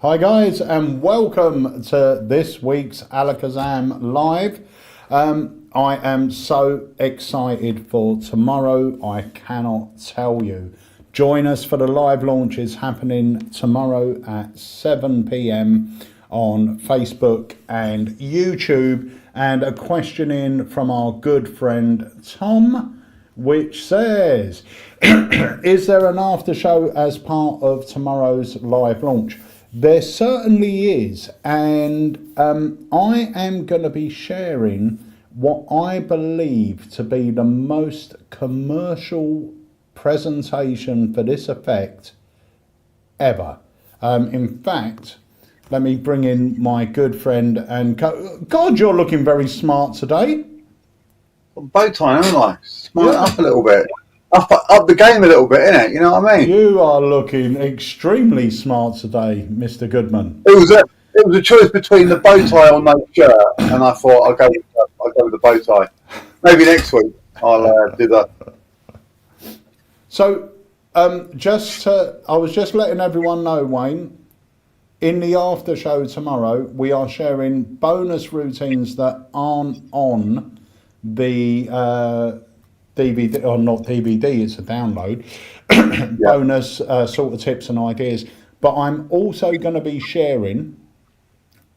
Hi guys, and welcome to this week's AlakazamMagicUK Live. I am so excited for tomorrow, I cannot tell you. Join us for the live launch. Is happening tomorrow at 7 p.m. on Facebook and YouTube. And a question in from our good friend Tom, which says, is there an after show as part of tomorrow's live launch? There certainly is, and I am going to be sharing what I believe to be the most commercial presentation for this effect ever. In fact, let me bring in my good friend and God, you're looking very smart today. Bow tie, aren't I? Smart up a little bit. Up the game a little bit, innit? You know what I mean? You are looking extremely smart today, Mr. Goodman. It was a choice between the bow tie on my shirt, and I thought I'll go with the bow tie. Maybe next week I'll do that. So, I was just letting everyone know, Wayne, in the after show tomorrow, we are sharing bonus routines that aren't on the DVD, or not DVD, it's a download. Bonus sort of tips and ideas. But I'm also going to be sharing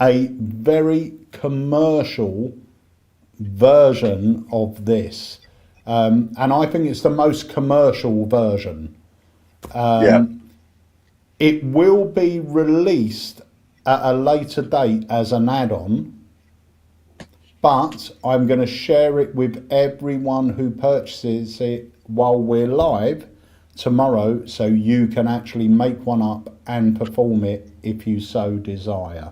a very commercial version of this. And I think it's the most commercial version. It will be released at a later date as an add-on, but I'm going to share it with everyone who purchases it while we're live tomorrow, so you can actually make one up and perform it if you so desire.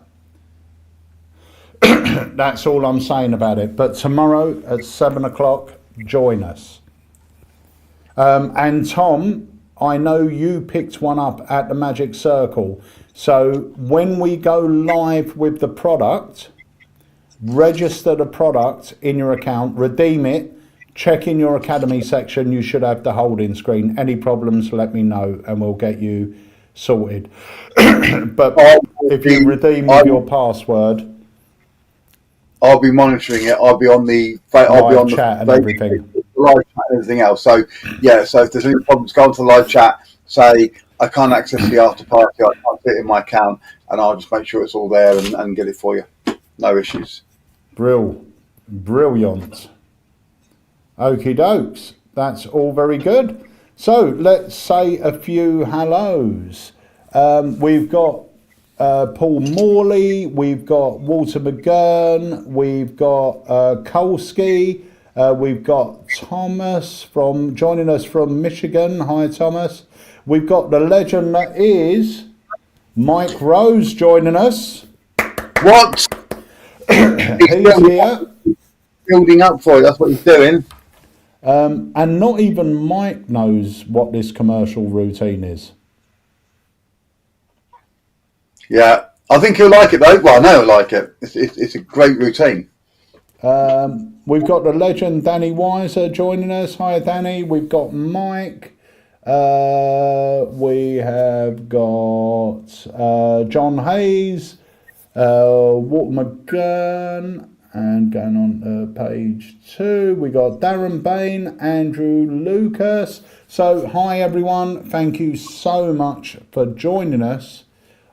That's all I'm saying about it. But tomorrow at 7 o'clock, join us. And Tom, I know you picked one up at the Magic Circle. So when we go live with the product, register the product in your account, redeem it, check in your Academy section, you should have the holding screen. Any problems, let me know and we'll get you sorted. But if you redeem with your password, I'll be monitoring it. I'll be on the chat and everything. Live chat and everything else. So yeah, so if there's any problems, go onto the live chat, say I can't access the after party, I can't fit in my account, and I'll just make sure it's all there and get it for you. No issues. Brilliant. Okie dokes. That's all very good. So let's say a few hellos. We've got Paul Morley, we've got Walter McGurn, we've got Kolsky, we've got Thomas joining us from Michigan. Hi, Thomas. We've got the legend that is Mike Rose joining us. What? He's here. Building up for you, that's what he's doing. And not even Mike knows what this commercial routine is. Yeah, I think he'll like it though. Well, I know he'll like it. It's a great routine. We've got the legend Danny Weiser joining us. Hi, Danny. We've got Mike. We have got John Hayes, Walter McGurn, and going on to page 2, we got Darren Bain, Andrew Lucas. So hi everyone, thank you so much for joining us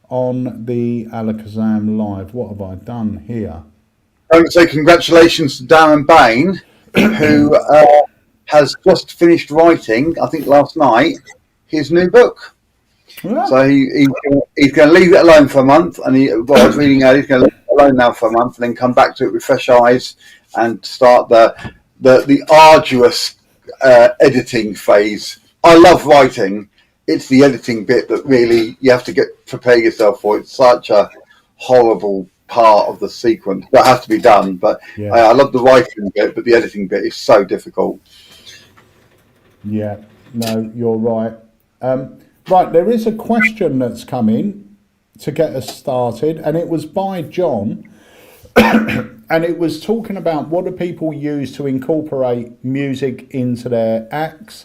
on the Alakazam Live. What have I done here? I would say congratulations to Darren Bain, who has just finished writing, I think last night, his new book. Yeah. So he's going to leave it alone for a month, and I was reading out, he's going to leave it alone now for a month, and then come back to it with fresh eyes and start the arduous editing phase. I love writing. It's the editing bit that really you have to prepare yourself for. It's such a horrible part of the sequence that has to be done. But yeah. I love the writing bit, but the editing bit is so difficult. Yeah, no, you're right. Right, there is a question that's come in to get us started, and it was by John, and it was talking about what do people use to incorporate music into their acts.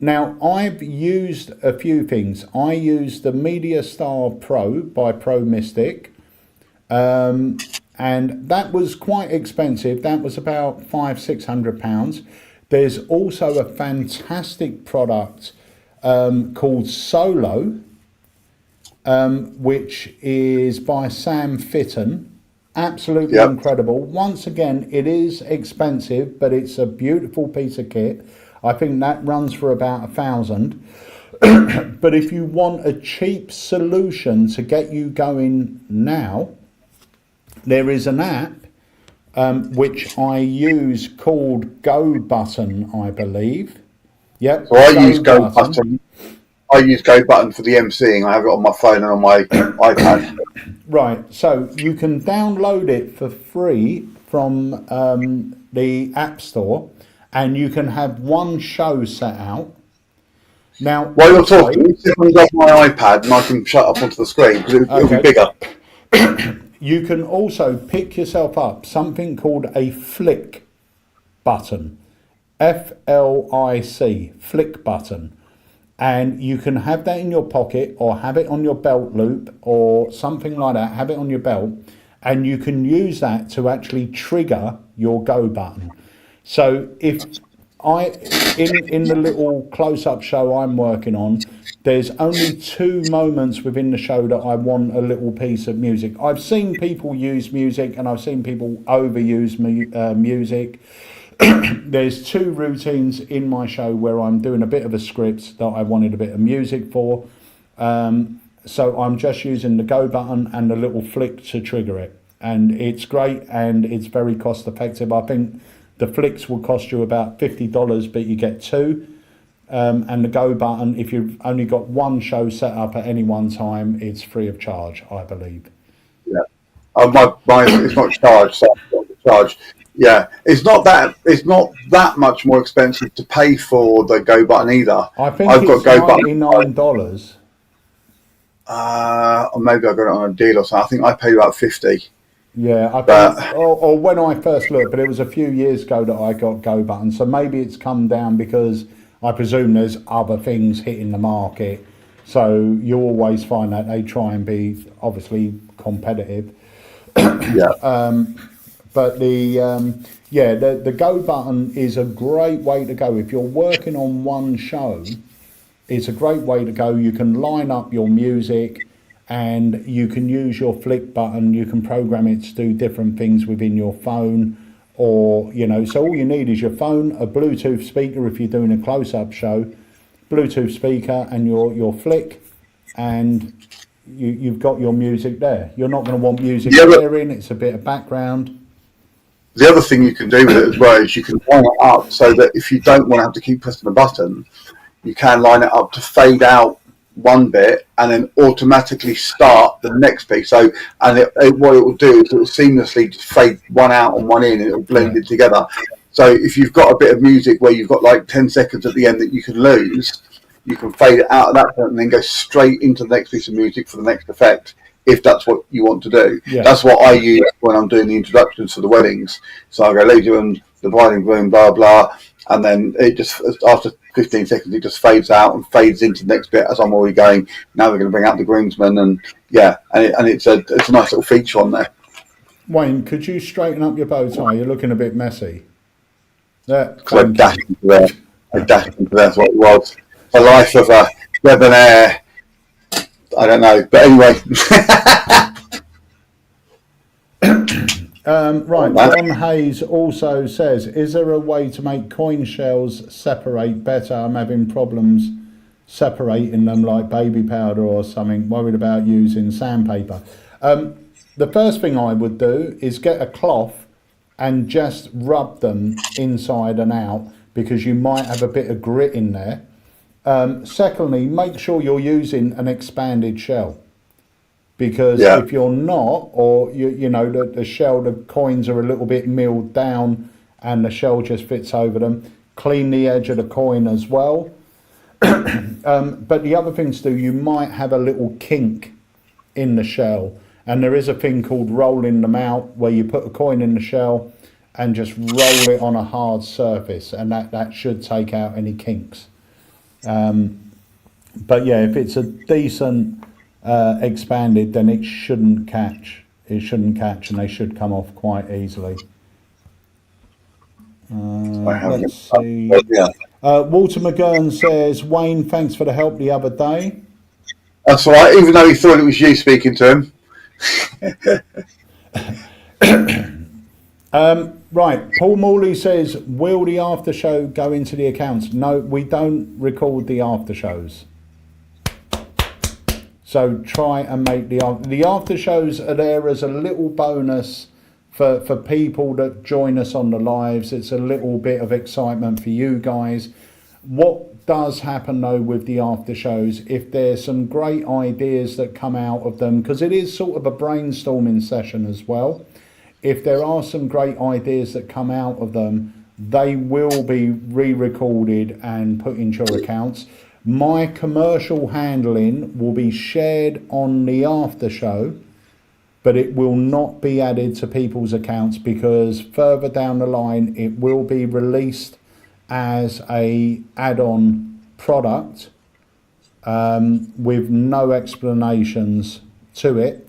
Now, I've used a few things. I used the MediaStar Pro by Pro Mystic, and that was quite expensive. That was about £500-600. There's also a fantastic product called Solo, which is by Sam Fitton. Absolutely incredible. Once again, it is expensive, but it's a beautiful piece of kit. I think that runs for about £1,000. But if you want a cheap solution to get you going now, there is an app which I use called Go Button, I believe. Yep. So I use Go Button. I use Go Button for the MCing. I have it on my phone and on my iPad. Right. So you can download it for free from the App Store, and you can have one show set out. Now, while you're talking, sit on my iPad and I can shut up onto the screen because it'll be bigger. You can also pick yourself up something called a flick button, FLIC, flick button, and you can have that in your pocket or have it on your belt loop or something like that. Have it on your belt, and you can use that to actually trigger your go button. So if in the little close-up show I'm working on, there's only 2 moments within the show that I want a little piece of music. I've seen people use music and I've seen people overuse music. There's 2 routines in my show where I'm doing a bit of a script that I wanted a bit of music for. So I'm just using the go button and the little flick to trigger it. And it's great and it's very cost effective. I think the flicks will cost you about $50, but you get 2. And the go button, if you've only got one show set up at any one time, it's free of charge, I believe. Yeah. Mine it's not charged, so I've got the charge. Yeah. It's not that much more expensive to pay for the go button either. I think I've it's got go $99. Or maybe I got it on a deal or something. I think I paid about 50. Yeah, I think, or when I first looked, but it was a few years ago that I got go button. So maybe it's come down because I presume there's other things hitting the market. So you always find that they try and be obviously competitive. Yeah. But the go button is a great way to go. If you're working on one show, it's a great way to go. You can line up your music and you can use your flick button. You can program it to do different things within your phone, or, so all you need is your phone, a Bluetooth speaker if you're doing a close-up show, Bluetooth speaker and your flick, and you've got your music there. You're not going to want music blaring. It's a bit of background. The other thing you can do with it as well is you can line it up so that if you don't want to have to keep pressing the button, you can line it up to fade out one bit and then automatically start the next piece. So, and what it will do is it will seamlessly just fade one out and one in, and it will blend it together. So if you've got a bit of music where you've got like 10 seconds at the end that you can lose, you can fade it out at that point and then go straight into the next piece of music for the next effect, if that's what you want to do. Yeah. That's what I use when I'm doing the introductions for the weddings. So I go, ladies and the bride and groom, blah, blah, and then it just, after 15 seconds, it just fades out and fades into the next bit as I'm already going, now we're going to bring out the groomsmen, and it's a nice little feature on there. Wayne, could you straighten up your bow tie? You're looking a bit messy. So I dashed into there. That's what it was. The life of a debonair. I don't know, but anyway. Right, John Hayes also says, is there a way to make coin shells separate better? I'm having problems separating them like baby powder or something, worried about using sandpaper. The first thing I would do is get a cloth and just rub them inside and out, because you might have a bit of grit in there. Secondly, make sure you're using an expanded shell, because if you're not, or the shell, the coins are a little bit milled down and the shell just fits over them, clean the edge of the coin as well. But the other thing to do, you might have a little kink in the shell, and there is a thing called rolling them out, where you put a coin in the shell and just roll it on a hard surface, and that should take out any kinks. But yeah, if it's a decent expanded, then it shouldn't catch. It shouldn't catch, and they should come off quite easily. Let's see. Yeah. Walter McGurn says, Wayne, thanks for the help the other day. That's all right, even though he thought it was you speaking to him. Right, Paul Morley says, will the after show go into the accounts? No, we don't record the after shows. So try and make the after shows are there as a little bonus for people that join us on the lives. It's a little bit of excitement for you guys. What does happen though with the after shows, if there's some great ideas that come out of them, because it is sort of a brainstorming session as well. If there are some great ideas that come out of them, they will be re-recorded and put into your accounts. My commercial handling will be shared on the after show, but it will not be added to people's accounts, because further down the line it will be released as a add-on product with no explanations to it.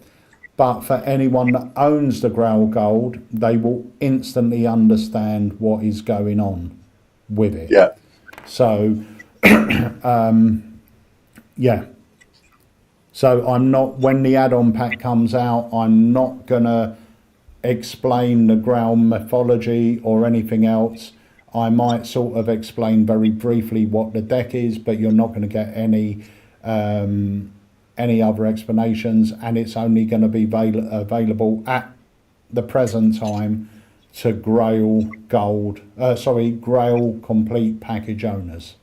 But for anyone that owns the Grail Gold, they will instantly understand what is going on with it. Yeah. So, yeah. So I'm not, when the add-on pack comes out, I'm not going to explain the Grail mythology or anything else. I might sort of explain very briefly what the deck is, but you're not going to get any other explanations, and it's only going to be available at the present time to Grail complete package owners.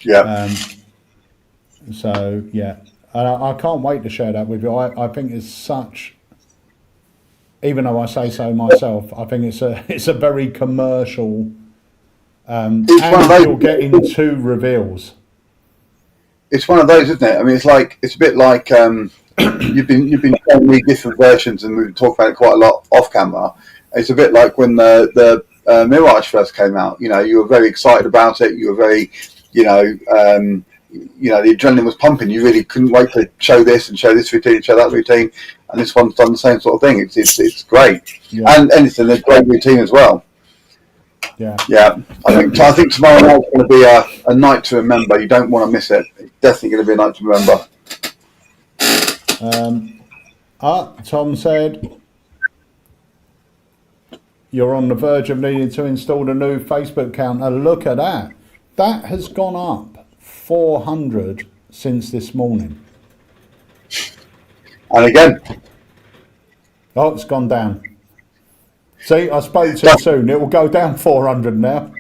Yeah. So yeah, I can't wait to share that with you. I think it's such, even though I say so myself, I think it's a very commercial, and you're getting 2 reveals. It's one of those, isn't it? I mean, it's a bit like you've been showing me different versions, and we've talked about it quite a lot off camera. It's a bit like when the Mirage first came out. You know, you were very excited about it. You were very, the adrenaline was pumping. You really couldn't wait to show this and show this routine and show that routine. And this one's done the same sort of thing. It's great, yeah. And anything, a great routine as well. Yeah. Yeah. I think tomorrow night's going to be a night to remember. You don't want to miss it. It's definitely going to be a night to remember. Tom said, you're on the verge of needing to install the new Facebook counter. Look at that. That has gone up 400 since this morning. And again. Oh, it's gone down. See, I spoke too soon. It will go down 400 now.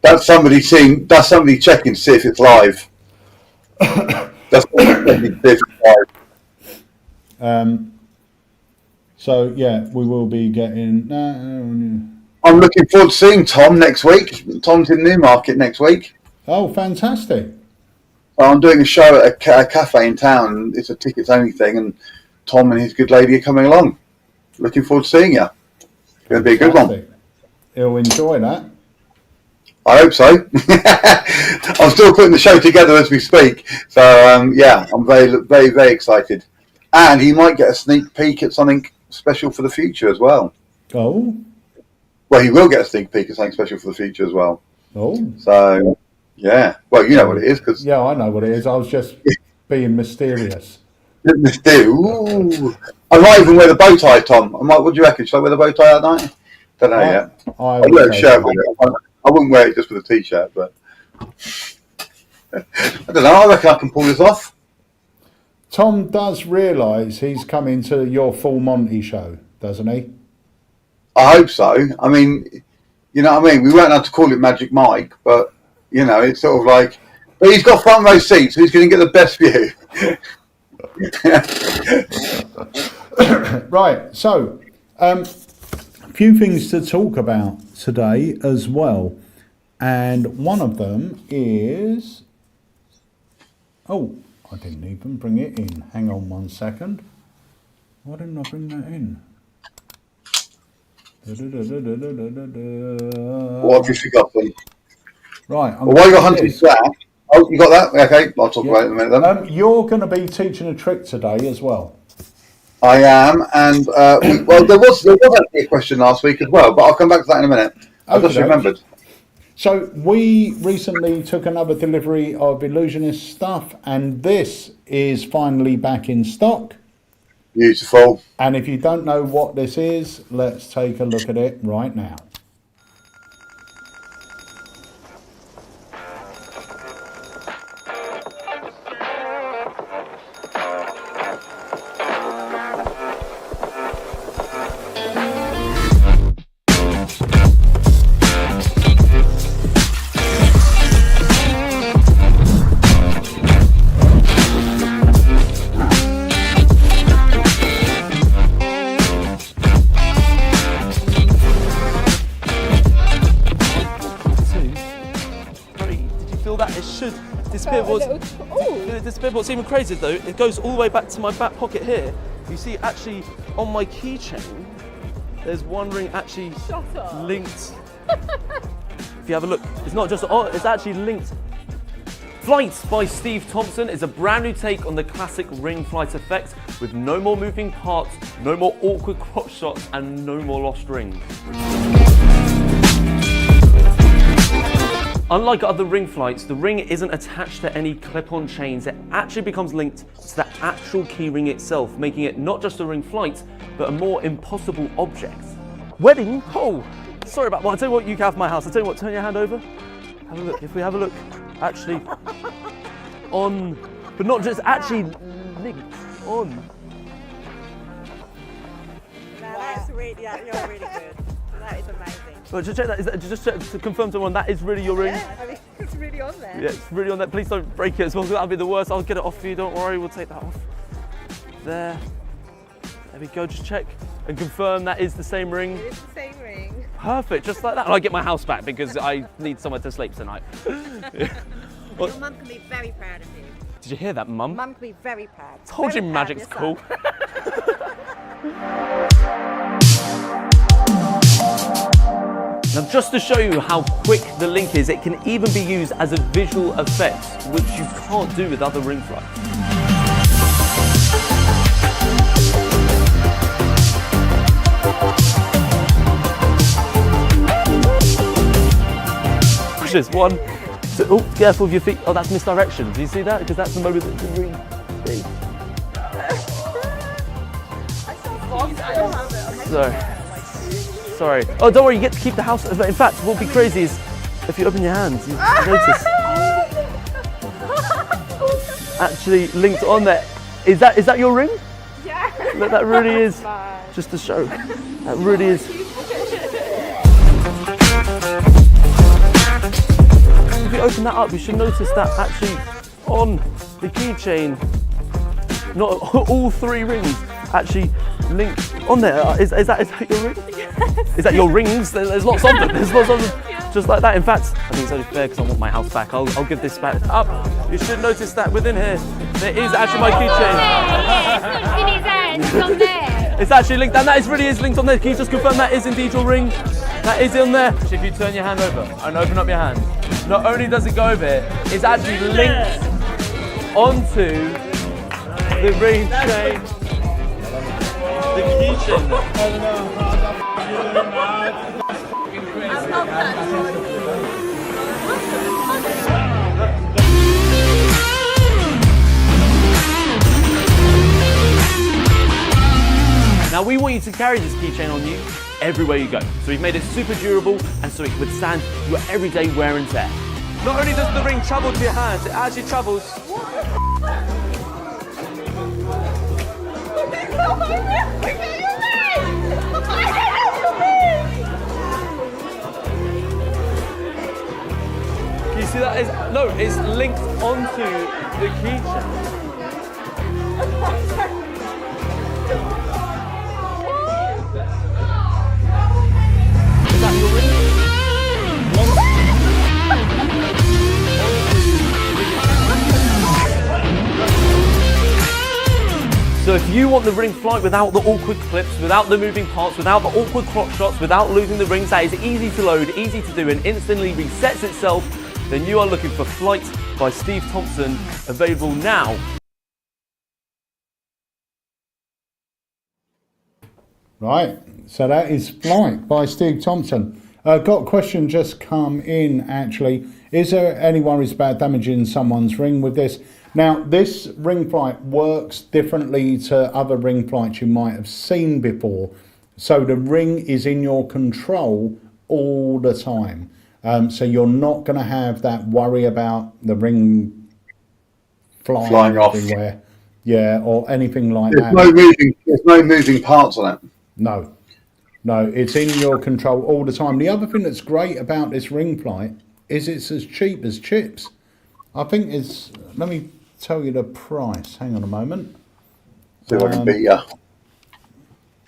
That's somebody checking to see if it's live. That's somebody checking to see if it's live. So yeah, we will be getting. I'm looking forward to seeing Tom next week. Tom's in Newmarket next week. Oh, fantastic! I'm doing a show at a cafe in town. It's a tickets only thing, and Tom and his good lady are coming along. Looking forward to seeing you. It's going to be a good one. He'll enjoy that. I hope so. I'm still putting the show together as we speak. So yeah, I'm very, very, very excited. And he might get a sneak peek at something special for the future as well. Oh. Well, he will get a sneak peek at something special for the future as well. Oh. So yeah. Well, you know what it is, because yeah, I know what it is. I was just being mysterious. Ooh. I might even wear the bow tie, Tom. What do you reckon? Should I wear the bow tie that night? Don't know yet. I'll wear a shirt with it. I wouldn't wear it just with a t-shirt, but I don't know. I reckon I can pull this off. Tom does realise he's coming to your Full Monty show, doesn't he? I hope so. I mean, you know what I mean? We weren't allowed to call it Magic Mike, but, it's sort of like... But he's got front row seats, so he's going to get the best view. Right, so a few things to talk about today as well, and one of them is I didn't even bring it in. Hang on 1 second. Why didn't I bring that in? What have you forgotten? Right. Well, while you're hunting for that, oh, you got that? Okay, I'll talk about it in a minute then. You're going to be teaching a trick today as well. I am, and well, there was actually a question last week as well, but I'll come back to that in a minute. I just remembered. So we recently took another delivery of Illusionist stuff, and this is finally back in stock. Beautiful. And if you don't know what this is, let's take a look at it right now. What's even crazier though, it goes all the way back to my back pocket here. You see, actually, on my keychain, there's one ring actually linked. If you have a look, it's not just on, it's actually linked. Flights by Steve Thompson is a brand new take on the classic ring flight effect with no more moving parts, no more awkward crotch shots, and no more lost rings. Unlike other ring flights, the ring isn't attached to any clip-on chains. It actually becomes linked to the actual key ring itself, making it not just a ring flight, but a more impossible object. Wedding? Oh, sorry about that. I'll tell you what, you can have my house. I'll tell you what, turn your hand over. Have a look. If we have a look, actually on, but not just actually linked on. That's really, you're really good. That is amazing. So just check that, just check to confirm to everyone, that is really your ring? Yeah, I mean, it's really on there. Yeah, it's really on there. Please don't break it as well, that'll be the worst. I'll get it off for you, don't worry, we'll take that off. There we go, just check and confirm that is the same ring. It is the same ring. Perfect, just like that. And I get my house back because I need somewhere to sleep tonight. Well, your mum can be very proud of you. Did you hear that, Mum? Mum can be very proud. Told very you proud magic's of your cool. Now, just to show you how quick the link is, it can even be used as a visual effect, which you can't do with other ring flights. Watch this, 1, 2, oh, careful with your feet. Oh, that's misdirection. Do you see that? Because that's the moment that the ring. Sorry. Oh, don't worry, you get to keep the house. In fact, what would be crazy is if you open your hands, you notice. Actually linked on there. Is that your ring? Yeah. That really is. Just to show. That really is. If you open that up, you should notice that actually on the keychain, not all 3 rings actually linked on there. Is that your ring? Yes. Is that your rings? There's lots of them. There's lots of them. Yeah. Just like that. In fact, I think it's only fair because I want my house back. I'll give this back up. You should notice that within here, there is actually my keychain. It's on there. It's actually linked, and that really is linked on there. Can you just confirm that is indeed your ring? That is on there. If you turn your hand over and open up your hand, not only does it go over it, it's actually linked onto the ring chain. The keychain. Now we want you to carry this keychain on you everywhere you go. So we've made it super durable and so it can withstand your everyday wear and tear. Not only does the ring travel to your hands, it actually travels. Can you see that? No, it's linked onto the keychain. Is that your ring? So if you want the ring flight without the awkward clips, without the moving parts, without the awkward crotch shots, without losing the rings, that is easy to load, easy to do, and instantly resets itself then you are looking for Flight by Steve Thompson, available now. Right, so that is Flight by Steve Thompson. Got a question just come in actually. Is there any worries about damaging someone's ring with this? Now, this ring flight works differently to other ring flights you might have seen before. So the ring is in your control all the time. So you're not going to have that worry about the ring flying off everywhere. Yeah, or anything like there's that. There's no moving parts on it. No, it's in your control all the time. The other thing that's great about this ring flight is it's as cheap as chips. I think it's, let me tell you the price. Hang on a moment. So I can beat you.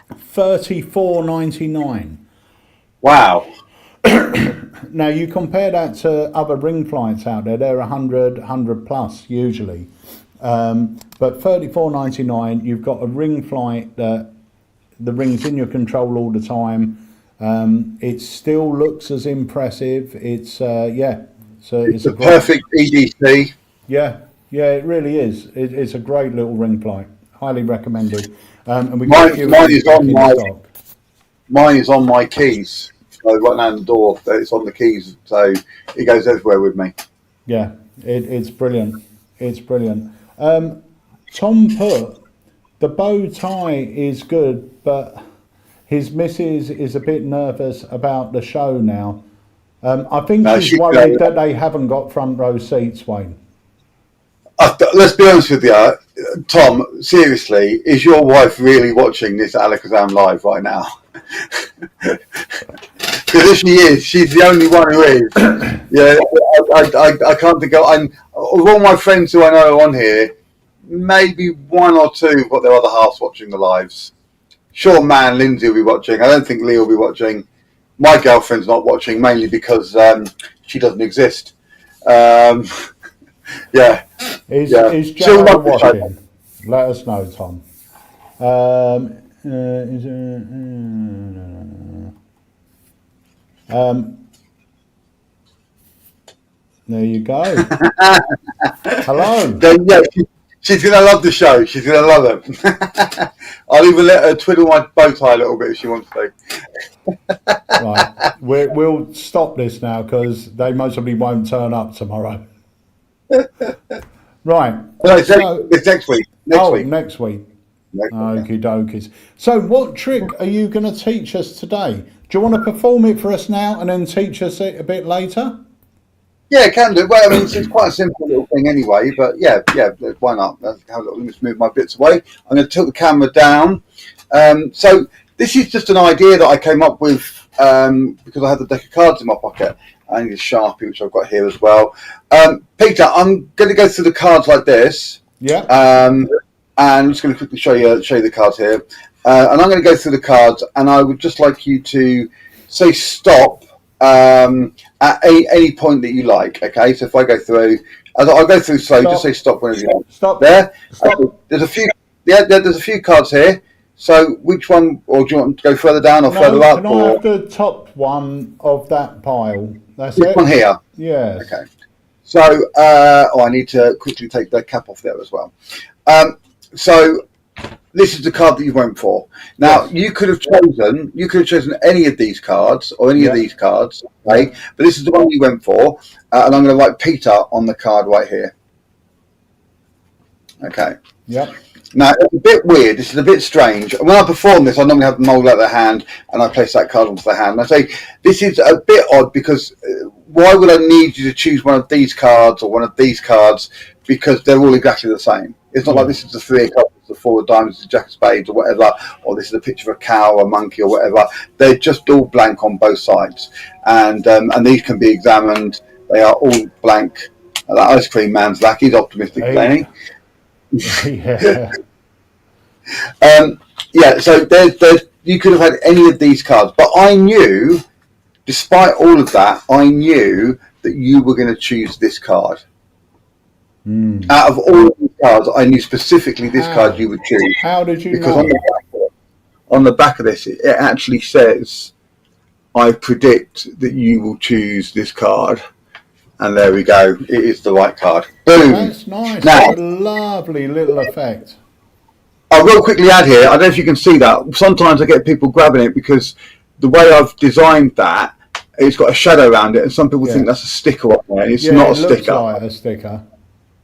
$34.99. Wow. Now you compare that to other ring flights out there, they're 100 plus usually. But $34.99, you've got a ring flight that the ring's in your control all the time. It still looks as impressive. It's it's a perfect EDC. Yeah, it really is. It's a great little ring flight. Highly recommended. And we Mine is on my keys. So right now in the door, it's on the keys, so it goes everywhere with me. Yeah, it's brilliant. It's brilliant. Tom put, the bow tie is good, but his missus is a bit nervous about the show now. I think she's worried that they haven't got front row seats, Wayne. Let's be honest with you, Tom, seriously, is your wife really watching this Alakazam live right now? Because if she is, she's the only one who is. Yeah, I can't think of all my friends who I know are on here, maybe one or two have got their other halves watching the lives. Sure, man, Lindsay will be watching. I don't think Lee will be watching. My girlfriend's not watching, mainly because she doesn't exist. Yeah. Is Joe watching? Let us know, Tom. There you go. Hello. Yeah, she's going to love the show. She's going to love it. I'll even let her twiddle my bow tie a little bit if she wants to. Right. We'll stop this now because they most probably won't turn up tomorrow. Right. No, it's next week. Next week. Okie dokies. So what trick are you going to teach us today? Do you want to perform it for us now and then teach us it a bit later? Yeah, can do. Well, I mean, it's quite a simple little thing anyway, but yeah, why not? Let me just move my bits away. I'm going to tilt the camera down. So this is just an idea that I came up with because I had the deck of cards in my pocket. I need a Sharpie, which I've got here as well. Peter, I'm going to go through the cards like this. Yeah. And I'm just going to quickly show you the cards here. And I'm going to go through the cards, and I would just like you to say stop at any point that you like. Okay, so if I go through, I'll go through slow. Stop. Just say stop whenever you want. Stop. There. Stop. Okay. There's a few. Yeah, there's a few cards here. So which one, or do you want to go further down or further up? Can I have the top one of that pile? That's this it. One here. Yes. Okay. So I need to quickly take the cap off there as well. So this is the card that you went for. Now you could have chosen any of these cards or any of these cards, okay? But this is the one you went for, and I'm going to write Peter on the card right here. Okay. Yep. Now it's a bit weird. This is a bit strange. When I perform this, I normally have them mold out their hand, and I place that card onto the hand. And I say this is a bit odd because why would I need you to choose one of these cards or one of these cards? Because they're all exactly the same. It's not like this is the three of cups, the four of diamonds, the jack of spades, or whatever, or this is a picture of a cow or a monkey or whatever. They're just all blank on both sides, and these can be examined. They are all blank. That ice cream man's lucky. He's optimistic, ain't he? Yeah. So there's you could have had any of these cards, but I knew, despite all of that, I knew that you were going to choose this card. Out of all of these cards, I knew specifically this card you would choose. How did you because know? On the back of this, it actually says, I predict that you will choose this card. And there we go. It is the right card. Boom. That's nice. Now, That's a lovely little effect. I will quickly add here, I don't know if you can see that. Sometimes I get people grabbing it because the way I've designed that, it's got a shadow around it, and some people think that's a sticker on there. It's not a sticker. It looks like a sticker.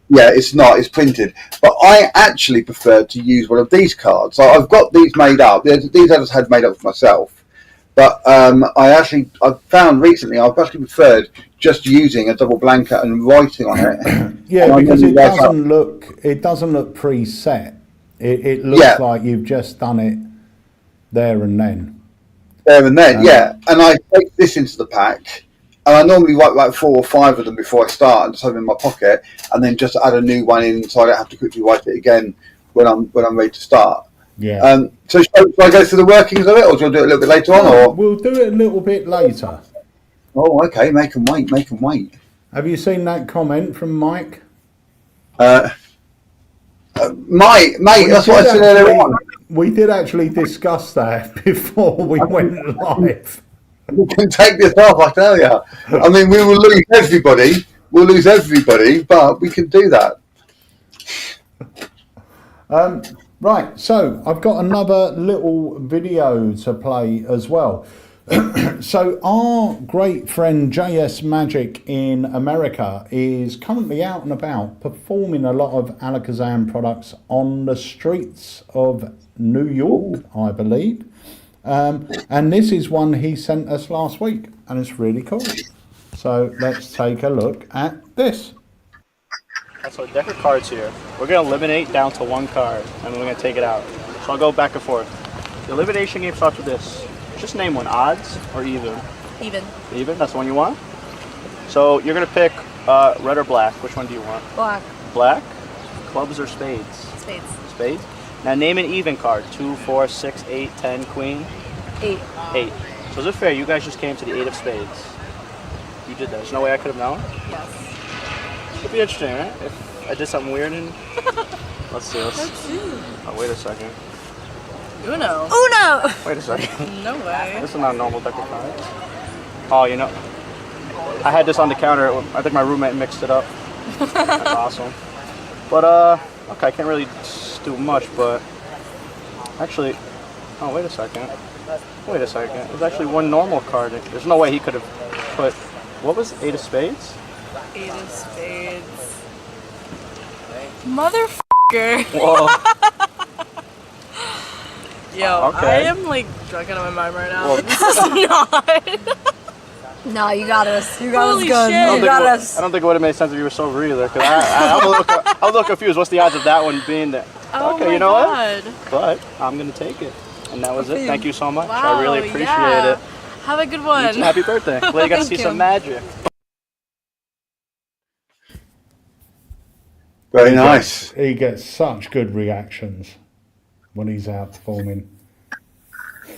Yeah, it's not. It's printed. But I actually prefer to use one of these cards. So I've got these made up. These I just had made up for myself. But I've found recently I've actually preferred just using a double blanket and writing on it. Yeah, because it doesn't look preset. It looks like you've just done it there and then. There and then, yeah. And I take this into the pack, and I normally write like 4 or 5 of them before I start, and just have them in my pocket, and then just add a new one in, so I don't have to quickly write it again when I'm ready to start. Yeah. So shall I go through the workings of it, or do you want to do it a little bit later on? Or we'll do it a little bit later. Oh, okay. Make them wait. Make them wait. Have you seen that comment from Mike? Mate, that's what I said earlier on. We did actually discuss that before we went live. We can take this off, I tell you. I mean, we will lose everybody. We'll lose everybody, but we can do that. Right, so I've got another little video to play as well. So our great friend JS Magic in America is currently out and about performing a lot of ALAKAZAM products on the streets of New York, I believe. And this is one he sent us last week, and it's really cool. So let's take a look at this. So a deck of cards here. We're going to eliminate down to 1 card, and we're going to take it out. So I'll go back and forth. The elimination game starts with this. Just name one, odds or even? Even. Even, that's the one you want? So you're going to pick red or black. Which one do you want? Black. Black? Clubs or spades? Spades. Spades. Now name an even card. 2, 4, 6, 8, 10, queen? 8. 8. So is it fair? You guys just came to the 8 of spades. You did that. There's no way I could have known? Yes. It'd be interesting, right? If I did something weird and... Let's see. Oh, wait a second. Uno. Uno! Wait a second. No way. This is not a normal deck of cards. Oh, you know, I had this on the counter. I think my roommate mixed it up. That's awesome. But, okay, I can't really do much, but actually, oh, wait a second. Wait a second. There's actually one normal card. There's no way he could have put, what was it, 8 of spades? 8 of spades. Motherfucker. Whoa. Yo, okay. I am like drunk out of my mind right now. Well, this is not. No, you got us. You got Holy us good. shit. You got us. I don't think it would have made sense if you were so rude there, because I'm a little confused. What's the odds of that one being there? Oh okay, my you know God. what? But I'm going to take it. And that was it. Thank you so much. Wow, I really appreciate yeah. it. Have a good one. Happy birthday. Glad you got to see Thank some you. magic. Very nice. He gets such good reactions when he's out performing.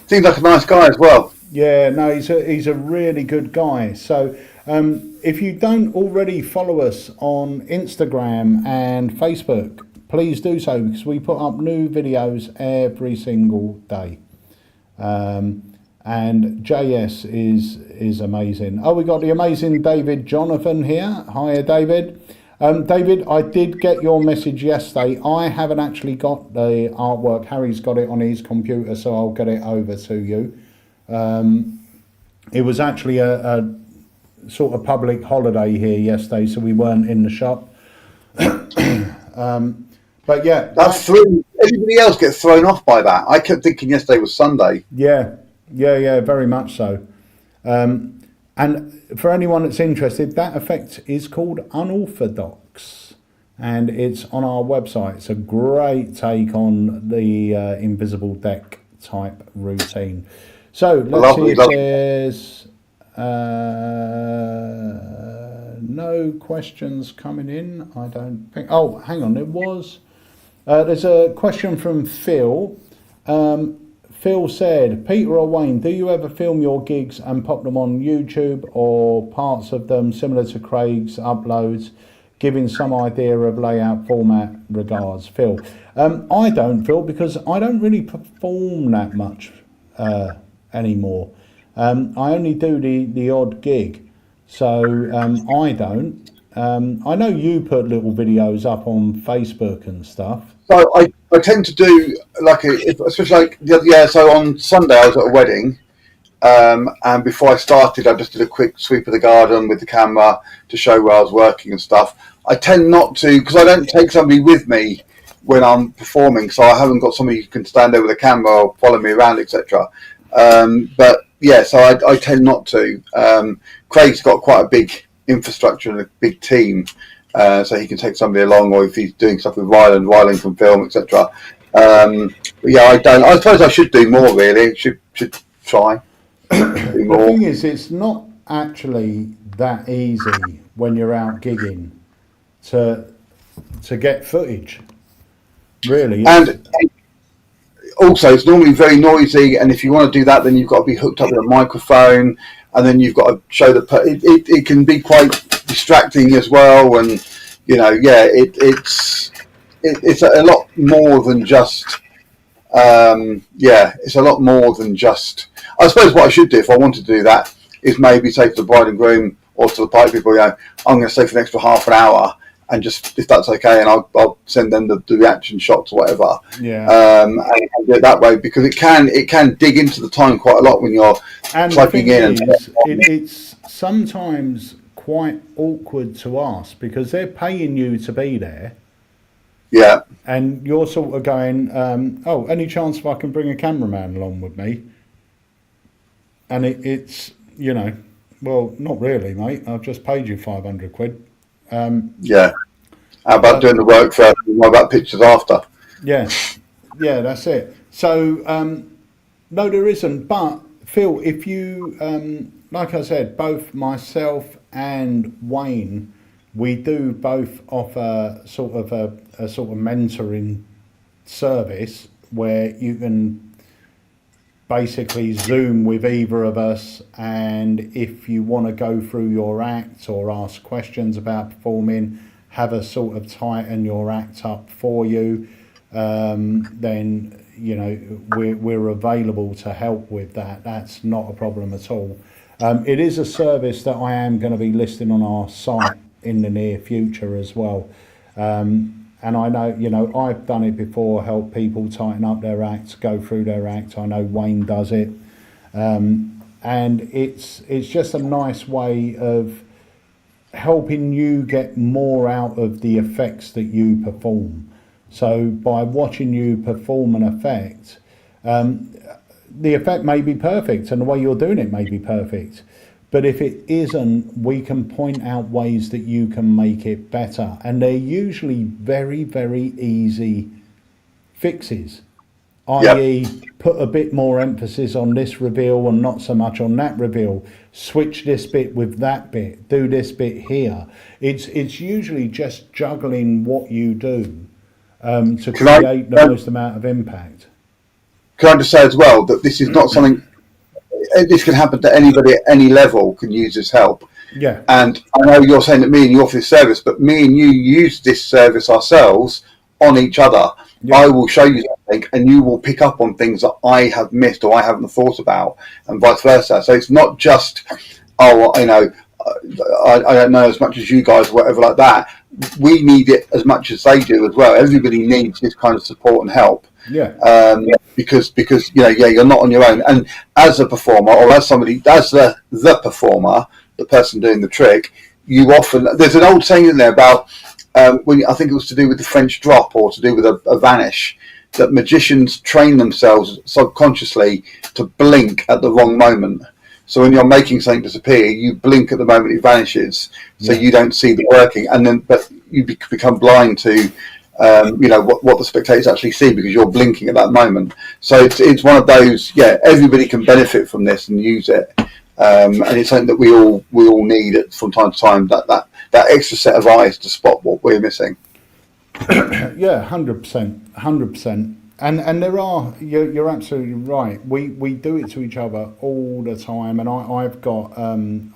Seems like a nice guy as well. Yeah, no, he's a really good guy. So if you don't already follow us on Instagram and Facebook, please do so, because we put up new videos every single day. And JS is amazing. Oh, we got the amazing David Jonathan here. Hiya, David. David, I did get your message yesterday. I haven't actually got the artwork. Harry's got it on his computer, so I'll get it over to you. It was actually a sort of public holiday here yesterday, so we weren't in the shop. But yeah, everybody else gets thrown off by that. I kept thinking yesterday was Sunday. Yeah, very much so. And for anyone that's interested, that effect is called Unorthodox, and it's on our website. It's a great take on the invisible deck type routine. So let's see if there's no questions coming in. I don't think. Oh, hang on, there was. There's a question from Phil. Phil said, Peter or Wayne, do you ever film your gigs and pop them on YouTube or parts of them similar to Craig's uploads, giving some idea of layout, format, regards? Phil. I don't, Phil, because I don't really perform that much anymore. I only do the odd gig. So I don't. I know you put little videos up on Facebook and stuff. So I tend to do especially so on Sunday I was at a wedding, and before I started I just did a quick sweep of the garden with the camera to show where I was working and stuff. I tend not to, because I don't take somebody with me when I'm performing, so I haven't got somebody who can stand over the camera or follow me around, etc. But yeah, so I tend not to. Craig's got quite a big infrastructure and a big team, so he can take somebody along, or if he's doing stuff with Ryland can film, etc. But yeah, I don't. I suppose I should do more. Really, should try do more. The thing is, it's not actually that easy when you're out gigging to get footage. Really, And also, it's normally very noisy, and if you want to do that, then you've got to be hooked up with a microphone, and then you've got to show it can be quite distracting as well, and it's a lot more than just it's a lot more than just. I suppose what I should do if I wanted to do that is maybe say to the bride and groom or to the party people, I'm going to stay for an extra half an hour, and just, if that's okay, and I'll send them the reaction shots or whatever. Yeah. And do it that way, because it can dig into the time quite a lot when you're plugging in. It's sometimes quite awkward to ask because they're paying you to be there. Yeah. And you're sort of going, any chance if I can bring a cameraman along with me? And it's well, not really, mate. I've just paid you 500 quid. Yeah. How about doing the work first and what about pictures after? Yeah, that's it. So, no, there isn't. But, Phil, if you, like I said, both myself and Wayne, we do both offer sort of a sort of mentoring service where you can basically Zoom with either of us, and if you want to go through your act or ask questions about performing, have us sort of tighten your act up for you, then we're available to help with that. That's not a problem at all. It is a service that I am going to be listing on our site in the near future as well. And I know, I've done it before, help people tighten up their acts, go through their act. I know Wayne does it. And it's just a nice way of helping you get more out of the effects that you perform. So by watching you perform an effect, the effect may be perfect and the way you're doing it may be perfect. But if it isn't, we can point out ways that you can make it better. And they're usually very, very easy fixes, i.e. put a bit more emphasis on this reveal and not so much on that reveal. Switch this bit with that bit. Do this bit here. It's usually just juggling what you do to create the most amount of impact. Can I just say as well that this is not something... This can happen to anybody at any level can use this help. Yeah. And I know you're saying that me and you offer this service, but me and you use this service ourselves on each other. Yeah. I will show you something and you will pick up on things that I have missed or I haven't thought about, and vice versa. So it's not just, I don't know as much as you guys, whatever like that. We need it as much as they do as well. Everybody needs this kind of support and help. Yeah. Because you're not on your own. And as a performer, or as somebody, as the performer, the person doing the trick, you often, there's an old saying in there about when I think it was to do with the French drop or to do with a vanish, that magicians train themselves subconsciously to blink at the wrong moment. So when you're making something disappear, you blink at the moment it vanishes, so you don't see the working, and then but you become blind to what the spectators actually see because you're blinking at that moment. So it's one of those. Yeah, everybody can benefit from this and use it, and it's something that we all need from time to time. That extra set of eyes to spot what we're missing. Yeah, 100%. And there are, you're absolutely right. We do it to each other all the time. And I've got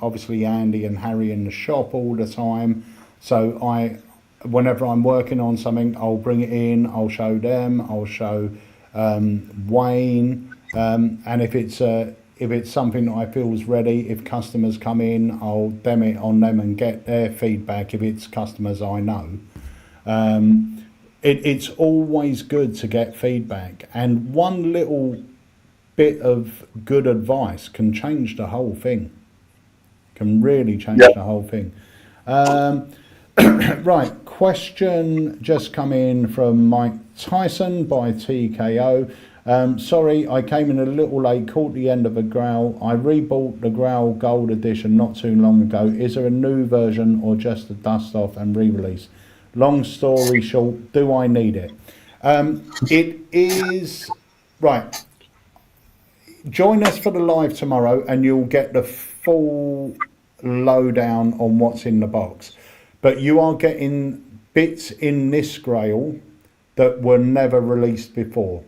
obviously Andy and Harry in the shop all the time. So whenever I'm working on something, I'll bring it in, I'll show them, I'll show Wayne. And if if it's something that I feel is ready. If customers come in, I'll dem it on them and get their feedback if it's customers I know. It's always good to get feedback, and one little bit of good advice can change the whole thing. Can really change the whole thing. Right, question just come in from Mike Tyson by TKO. Sorry, I came in a little late, caught the end of a Grail. I rebought the Grail Gold Edition not too long ago. Is there a new version or just a dust off and re-release? Long story short, do I need it? It is... Right. Join us for the live tomorrow and you'll get the full lowdown on what's in the box. But you are getting bits in this Grail that were never released before.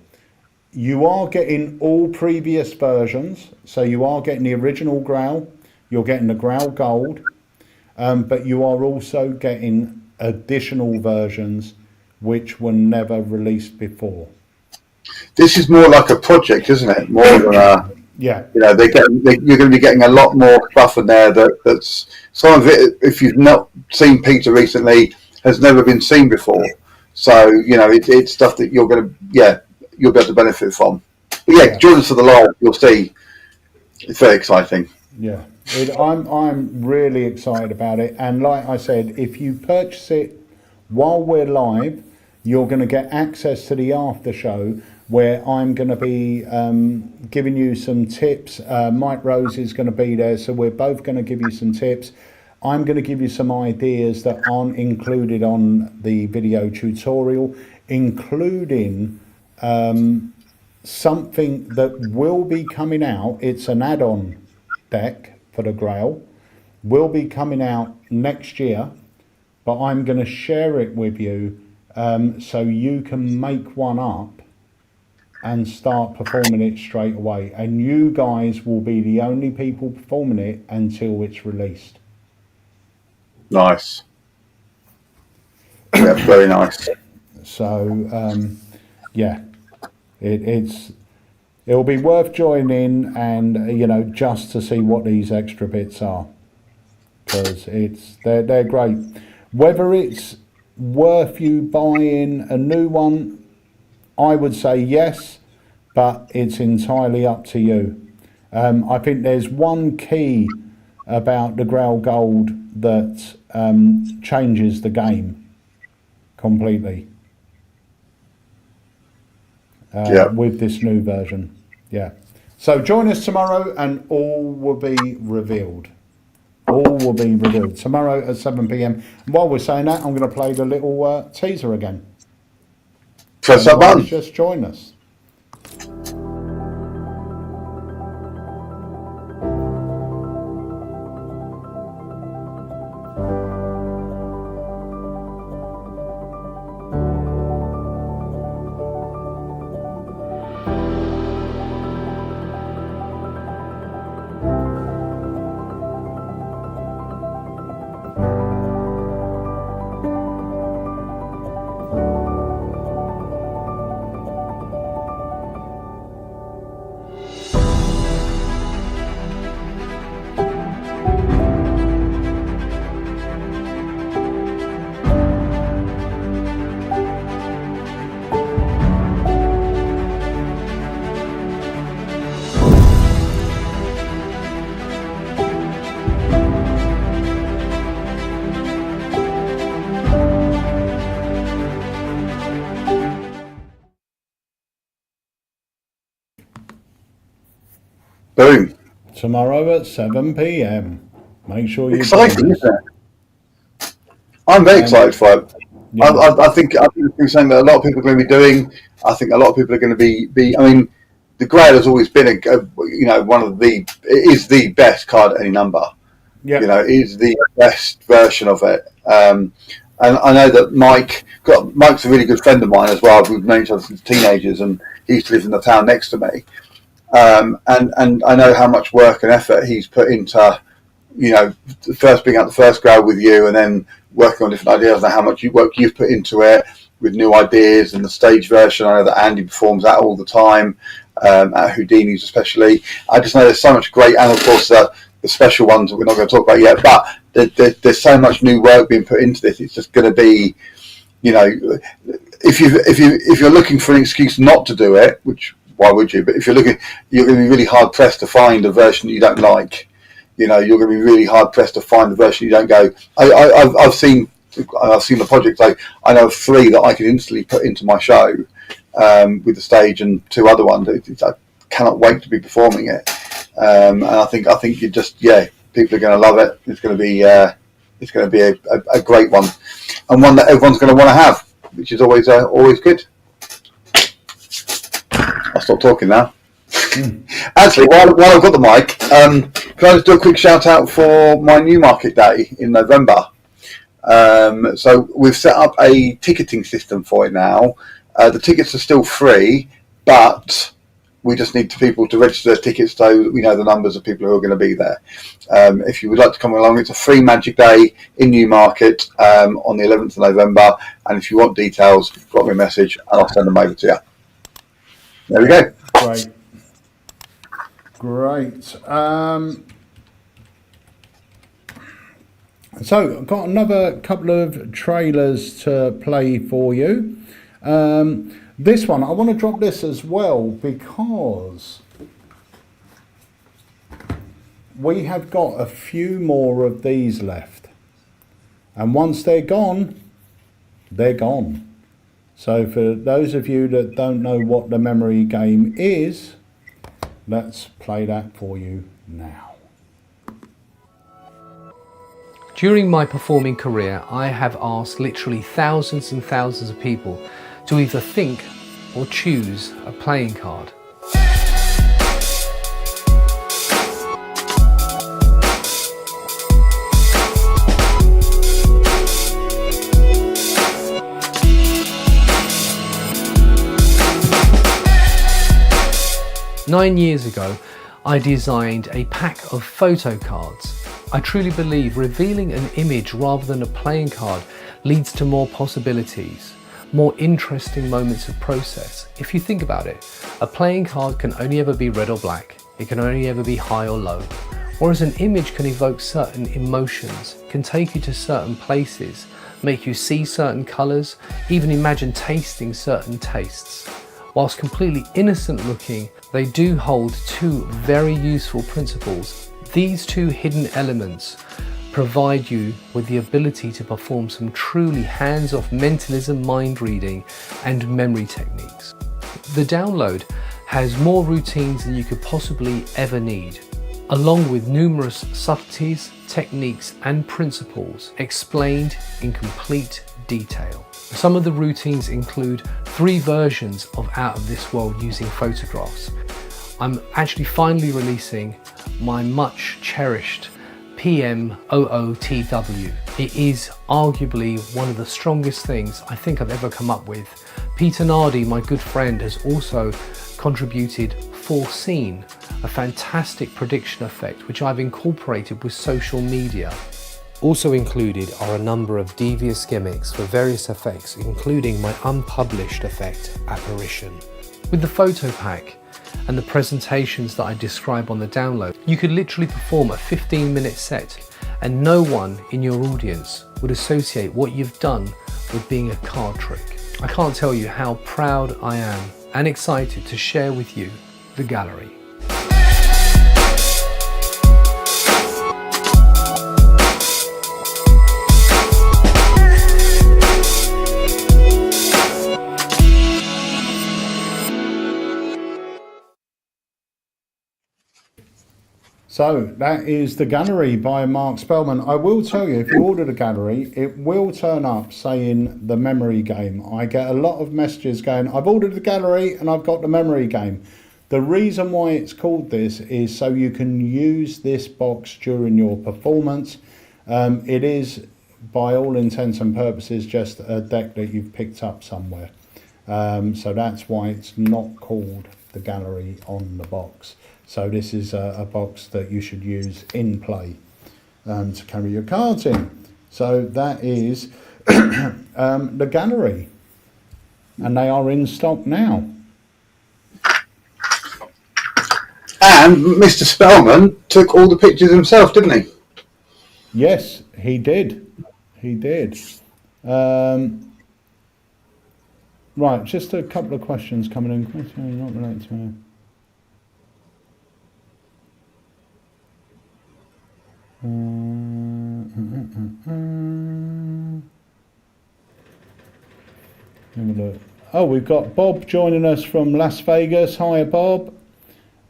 You are getting all previous versions, so you are getting the original Grail, you're getting the Grail Gold, but you are also getting additional versions which were never released before. This is more like a project, isn't it? More than a... Yeah. You know, you're going to be getting a lot more stuff in there that's... Some of it, if you've not seen Peter recently, has never been seen before. So, you know, it's stuff that you're going to... Yeah, you'll be able to benefit from. But yeah, join us for the live. You'll see. It's very exciting. Yeah, I'm really excited about it. And like I said, if you purchase it while we're live, you're going to get access to the after show where I'm going to be giving you some tips. Mike Rose is going to be there, so we're both going to give you some tips. I'm going to give you some ideas that aren't included on the video tutorial, including something that will be coming out. It's an add-on deck for the Grail, will be coming out next year, but I'm going to share it with you so you can make one up and start performing it straight away. And you guys will be the only people performing it until it's released. Nice. Yeah, very nice. So, yeah, it'll be worth joining, and you know, just to see what these extra bits are, because they're great. Whether it's worth you buying a new one, I would say yes, but it's entirely up to you. I think there's one key about the Grail Gold that changes the game completely. With this new version. Yeah. So join us tomorrow and all will be revealed. All will be revealed tomorrow at 7 p.m. And while we're saying that, I'm going to play the little teaser again. Press that button. Just join us. Boom. Tomorrow at 7 p.m. Make sure you exciting, isn't it? I'm very excited for it. Yeah. I think it's something that a lot of people are going to be doing. I think a lot of people are going to be. I mean, the Grail has always been it is the best card at any number. Yeah. You know, it is the best version of it. And I know that Mike's a really good friend of mine as well. We've known each other since teenagers, and he used to live in the town next to me. And I know how much work and effort he's put into, you know, first being out the first Grail with you, and then working on different ideas, and how much work you've put into it with new ideas and the stage version. I know that Andy performs that all the time. at Houdini's especially. I just know there's so much great, and of course the special ones that we're not going to talk about yet, but there's so much new work being put into this. It's just going to be, you know, if you're looking for an excuse not to do it, which why would you? But if you're looking, you're going to be really hard pressed to find a version that you don't like. You know, you're going to be really hard pressed to find the version you don't go. I've seen the project. I know of 3 that I could instantly put into my show with the stage, and 2 other ones. I cannot wait to be performing it. And I think you just people are going to love it. It's going to be a great one, and one that everyone's going to want to have, which is always good. I'll stop talking now. Actually, while I've got the mic, can I just do a quick shout out for my Newmarket Day in November? So we've set up a ticketing system for it now. The tickets are still free, but we just need people to register their tickets so that we know the numbers of people who are going to be there. If you would like to come along, it's a free Magic Day in Newmarket on the 11th of November. And if you want details, drop me a message and I'll send them over to you. There we go. Great. So I've got another couple of trailers to play for you. This one, I want to drop this as well because we have got a few more of these left. And once they're gone, they're gone. So for those of you that don't know what the memory game is, let's play that for you now. During my performing career, I have asked literally thousands and thousands of people to either think or choose a playing card. Nine years ago, I designed a pack of photo cards. I truly believe revealing an image rather than a playing card leads to more possibilities, more interesting moments of process. If you think about it, a playing card can only ever be red or black. It can only ever be high or low. Whereas an image can evoke certain emotions, can take you to certain places, make you see certain colours, even imagine tasting certain tastes. Whilst completely innocent looking, they do hold 2 very useful principles. These 2 hidden elements provide you with the ability to perform some truly hands-off mentalism, mind reading and memory techniques. The download has more routines than you could possibly ever need, along with numerous subtleties, techniques and principles explained in complete detail. Some of the routines include 3 versions of Out of This World using photographs. I'm actually finally releasing my much cherished PMOOTW. It is arguably one of the strongest things I think I've ever come up with. Peter Nardi, my good friend, has also contributed Foreseen, a fantastic prediction effect which I've incorporated with social media. Also included are a number of devious gimmicks for various effects, including my unpublished effect, Apparition. With the photo pack and the presentations that I describe on the download, you could literally perform a 15-minute set and no one in your audience would associate what you've done with being a card trick. I can't tell you how proud I am and excited to share with you the gallery. So that is the gallery by Mark Spellman. I will tell you, if you order the gallery, it will turn up saying the memory game. I get a lot of messages going, I've ordered the gallery and I've got the memory game. The reason why it's called this is so you can use this box during your performance. It is, by all intents and purposes, just a deck that you've picked up somewhere. So that's why it's not called the gallery on the box. So this is a box that you should use in play to carry your cards in. So that is the gallery, and they are in stock now. And Mr. Spellman took all the pictures himself, didn't he? Yes, he did. He did. Right, just a couple of questions coming in. Question not related to. Have a look. Oh, we've got Bob joining us from Las Vegas. Hiya, Bob.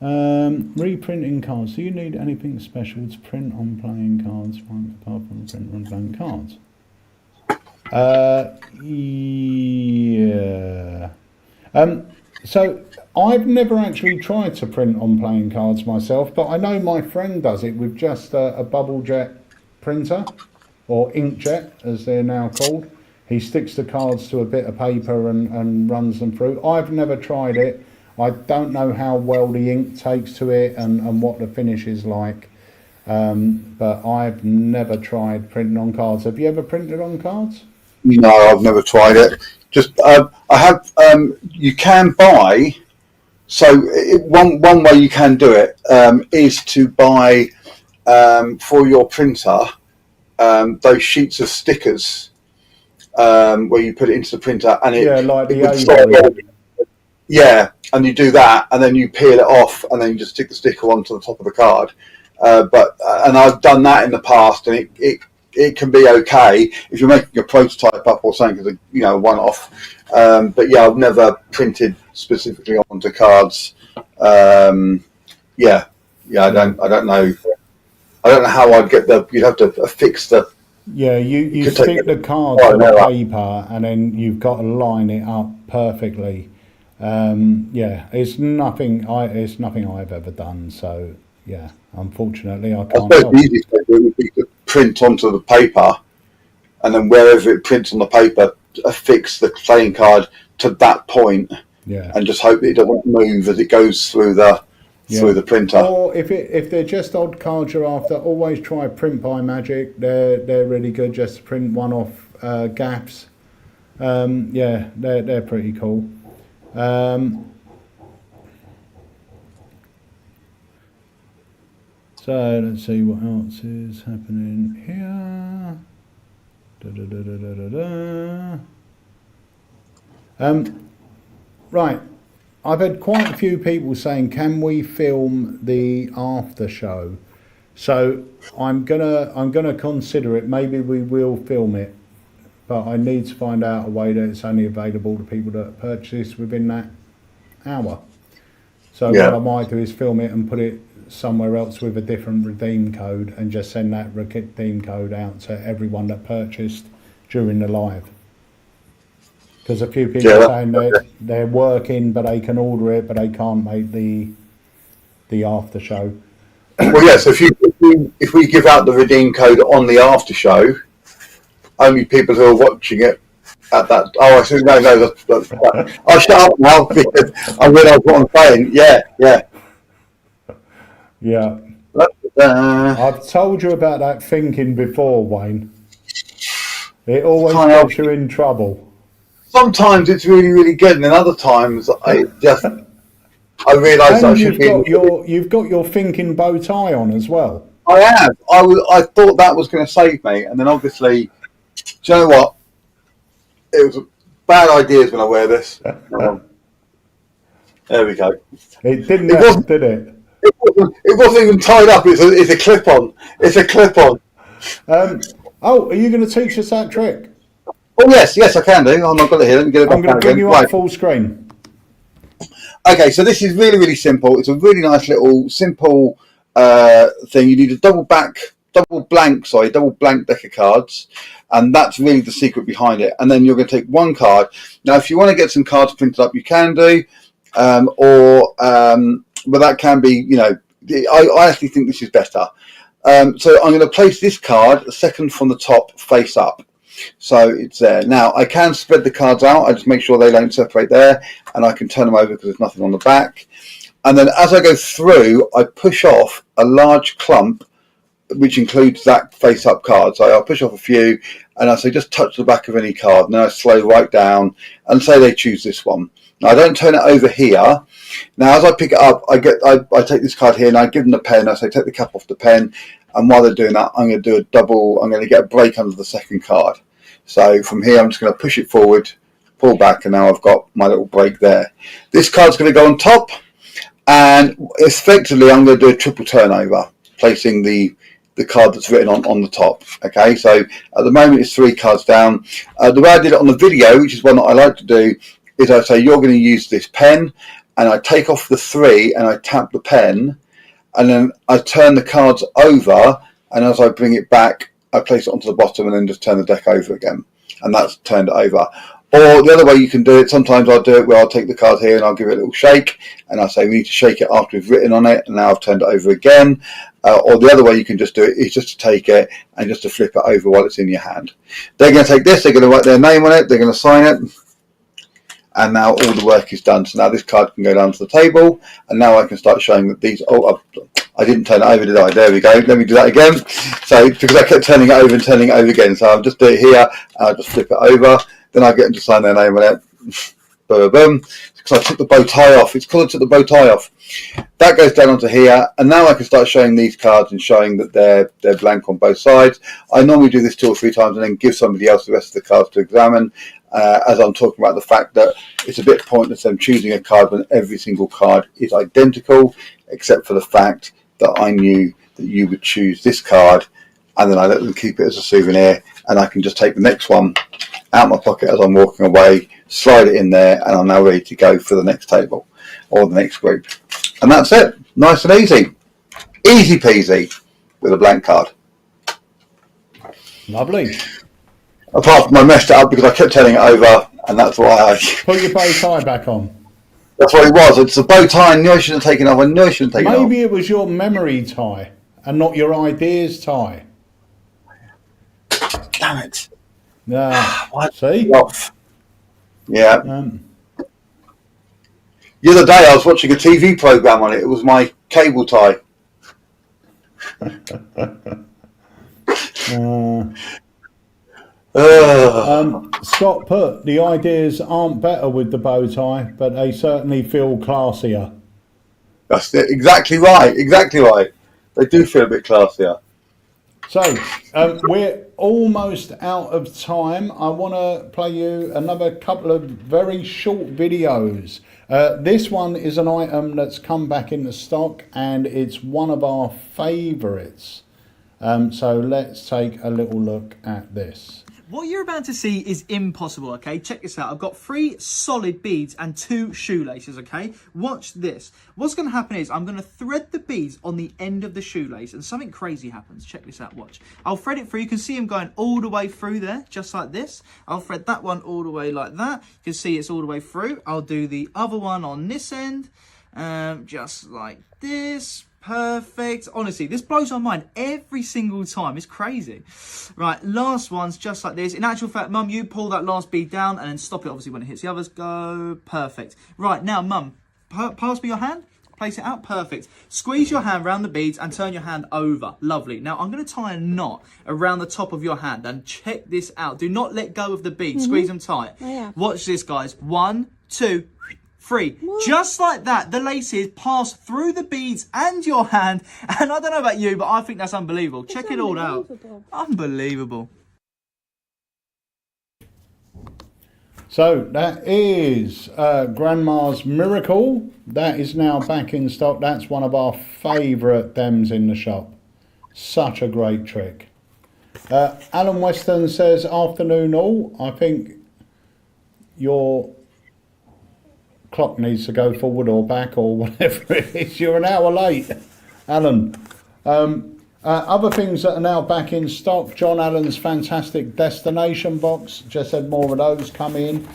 Reprinting cards. Do you need anything special to print on playing cards apart from print on blank cards? Yeah. So I've never actually tried to print on playing cards myself, but I know my friend does it with just a bubble jet printer, or inkjet as they're now called. He sticks the cards to a bit of paper and runs them through. I've never tried it. I don't know how well the ink takes to it and what the finish is like. But I've never tried printing on cards. Have you ever printed on cards? No, I've never tried it. Just I have. You can buy. So one way you can do it is to buy for your printer those sheets of stickers where you put it into the printer and it like the and you do that and then you peel it off and then you just stick the sticker onto the top of the card. And I've done that in the past and it can be okay if you're making a prototype up or something as a one-off. But yeah, I've never printed specifically onto cards. I don't know. I don't know how I'd get you'd have to fix the. Yeah, you stick the card to the paper and then you've got to line it up perfectly. It's nothing I've ever done. So yeah, unfortunately I can't. I suppose the easiest way to do it would be to print onto the paper, and then wherever it prints on the paper, affix the playing card to that point, and just hope it doesn't move as it goes through the printer. Or if they're just odd cards you're after, always try Print by Magic. They're really good. Just to print one off gaps. They're pretty cool. So let's see what else is happening here. Right, I've had quite a few people saying, can we film the after show? So I'm gonna consider it. Maybe we will film it, but I need to find out a way that it's only available to people that purchase within that hour. So what I might do is film it and put it somewhere else with a different redeem code and just send that redeem code out to everyone that purchased during the live. Because a few people are saying that they're working but they can order it but they can't make the after show. Well, yes, if we give out the redeem code on the after show, only people who are watching it at that. Oh, I see. No, that's I'll shut up now because I realise what I'm saying. Yeah. I've told you about that thinking before, Wayne. It always gets you in trouble. Sometimes it's really, really good, and then other times I realise I should be. You've got your thinking bow tie on as well. I have. I thought that was going to save me, and then obviously, do you know what? It was bad ideas when I wear this. There we go. It didn't help, did it? It wasn't even tied up. It's a clip on. It's a clip on. Are you going to teach us that trick? Oh yes, I can do. I'm not going to hear it. Let me get it back. I'm going to bring you up full screen. Okay, so this is really, really simple. It's a really nice little simple thing. You need a double blank deck of cards, and that's really the secret behind it. And then you're going to take one card. Now, if you want to get some cards printed up, you can do, but that can be, I actually think this is better. So I'm going to place this card, the second from the top, face up. So it's there. Now, I can spread the cards out. I just make sure they don't separate there, and I can turn them over because there's nothing on the back. And then as I go through, I push off a large clump, which includes that face-up card. So I'll push off a few, and I say just touch the back of any card, and then I slow right down and say they choose this one. Now I don't turn it over here. Now as I pick it up, I take this card here and I give them the pen. I say take the cap off the pen, and while they're doing that, I'm going to do a double. I'm going to get a break under the second card. So from here, I'm just going to push it forward, pull back, and now I've got my little break there. This card's going to go on top, and effectively I'm going to do a triple turnover, placing the card that's written on the top. Okay, so at the moment it's 3 cards down. The way I did it on the video, which is one that I like to do, is I say you're going to use this pen, and I take off the 3 and I tap the pen, and then I turn the cards over, and as I bring it back, I place it onto the bottom and then just turn the deck over again, and that's turned it over. Or the other way you can do it, sometimes I'll do it where I'll take the card here and I'll give it a little shake, and I'll say we need to shake it after we've written on it, and now I've turned it over again. Or the other way you can just do it is just to take it and just to flip it over while it's in your hand. They're going to take this, they're going to write their name on it, they're going to sign it, and now all the work is done. So now this card can go down to the table, and now I can start showing that these, I didn't turn it over, did I? There we go. Let me do that again. So because I kept turning it over and turning it over again, so I'll just do it here, and I'll just flip it over, then I get them to sign their name on it. Boom, boom. Because I took the bow tie off. It's because I took the bow tie off. That goes down onto here, and now I can start showing these cards and showing that they're blank on both sides. I normally do this 2 or 3 times and then give somebody else the rest of the cards to examine, as I'm talking about the fact that it's a bit pointless them choosing a card when every single card is identical, except for the fact that I knew that you would choose this card, and then I let them keep it as a souvenir, and I can just take the next one out my pocket as I'm walking away, slide it in there, and I'm now ready to go for the next table or the next group. And that's it. Nice and easy. Easy peasy with a blank card. Lovely. Apart from I messed it up because I kept turning it over, and that's why I... Put your bow tie back on. That's what it was. It's a bow tie. I knew I shouldn't have taken it off. I knew I shouldn't have taken it off. Maybe it was your memory tie and not your ideas tie. Damn it. See? Yeah. The other day I was watching a TV programme on it. It was my cable tie. Scott put, the ideas aren't better with the bow tie, but they certainly feel classier. That's it. Exactly right. Exactly right. They do feel a bit classier. So, we're almost out of time. I want to play you another couple of very short videos. This one is an item that's come back into stock, and it's one of our favourites. So let's take a little look at this. What you're about to see is impossible, okay? Check this out. I've got 3 solid beads and 2 shoelaces, okay? Watch this. What's going to happen is I'm going to thread the beads on the end of the shoelace, and something crazy happens. Check this out, watch. I'll thread it through. You can see them going all the way through there, just like this. I'll thread that one all the way like that. You can see it's all the way through. I'll do the other one on this end, just like this. Perfect. Honestly, this blows my mind every single time. It's crazy. Right, last one's just like this. In actual fact, Mum, you pull that last bead down and then stop it, obviously, when it hits the others. Go. Perfect. Right, now, Mum, pass me your hand. Place it out. Perfect. Squeeze your hand around the beads and turn your hand over. Lovely. Now, I'm going to tie a knot around the top of your hand, and check this out. Do not let go of the beads. Squeeze them tight. Oh, yeah. Watch this, guys. 1, 2, 3. What? Just like that, the laces pass through the beads and your hand. And I don't know about you, but I think that's unbelievable. Check it all out. Unbelievable. So that is Grandma's Miracle. That is now back in stock. That's one of our favourite dems in the shop. Such a great trick. Alan Weston says, afternoon all. I think your clock needs to go forward or back or whatever it is. You're an hour late, Alan. Other things that are now back in stock, John Allen's fantastic destination box, just had more of those come in.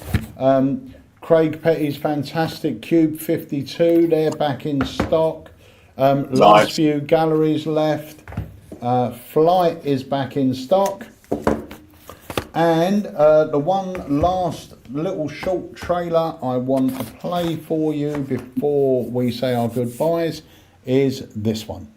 Craig Petty's fantastic Cube 52, they're back in stock. Last few galleries left. Flight is back in stock. And the one last little short trailer I want to play for you before we say our goodbyes is this one.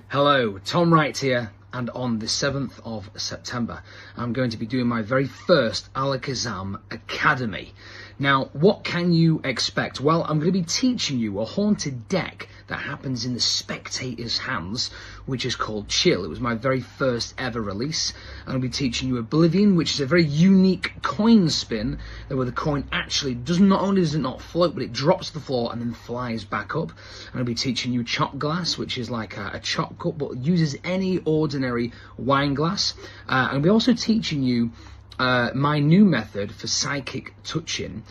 Hello, Tom Wright here. and on the 7th of September. I'm going to be doing my very first Alakazam Academy. Now, what can you expect? Well, I'm going to be teaching you a haunted deck that happens in the spectator's hands, which is called Chill. It was my very first ever release. I'm going to be teaching you Oblivion, which is a very unique coin spin, where the coin actually not only does it not float, but it drops to the floor and then flies back up. I'm going to be teaching you Chop Glass, which is like a chop cup, but uses any ordinary wine glass. And we're also teaching you my new method for psychic touching,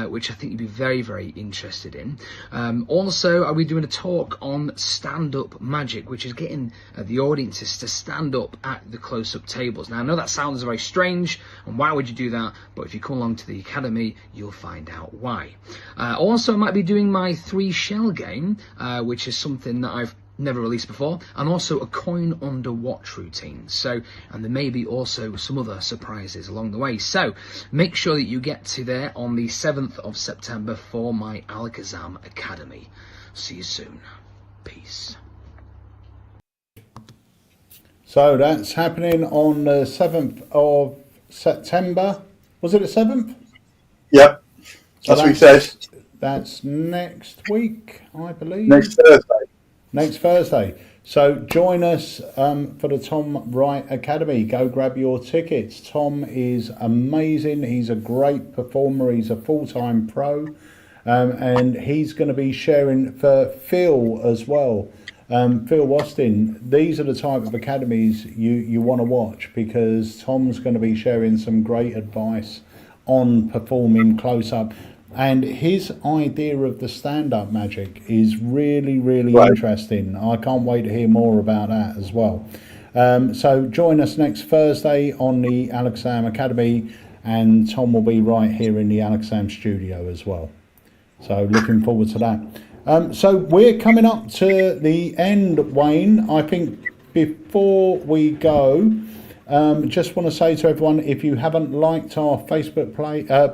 which I think you'd be very, very interested in. Also, I'll be doing a talk on stand-up magic, which is getting the audiences to stand up at the close-up tables. Now, I know that sounds very strange, and why would you do that? But if you come along to the Academy, you'll find out why. Also, I might be doing my 3-shell game, which is something that I've never released before, and also a coin under watch routine. So, and there may be also some other surprises along the way. So make sure that you get to there on the 7th of September for my Alakazam Academy. See you soon. Peace. So that's happening on the 7th of September. Was it the 7th? Yep. That's what he says. That's next week, I believe. Next Thursday. Next Thursday. So join us for the Tom Wright Academy. Go grab your tickets. Tom is amazing. He's a great performer. He's a full-time pro. And he's going to be sharing for Phil as well. Phil Austin. These are the type of academies you want to watch, because Tom's going to be sharing some great advice on performing close-up. And his idea of the stand-up magic is really, really interesting. I can't wait to hear more about that as well. So join us next Thursday on the Alakazam Academy, and Tom will be right here in the Alakazam studio as well. So looking forward to that. So we're coming up to the end, Wayne. I think before we go, just want to say to everyone, if you haven't liked our Facebook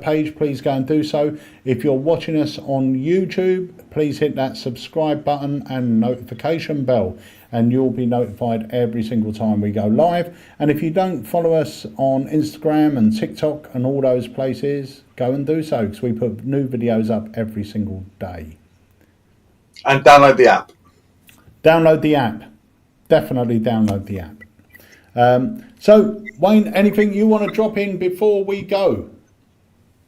page, please go and do so. If you're watching us on YouTube, please hit that subscribe button and notification bell, and you'll be notified every single time we go live. And if you don't follow us on Instagram and TikTok and all those places, go and do so, because we put new videos up every single day. And download the app. Download the app. Definitely download the app. So, Wayne, anything you want to drop in before we go?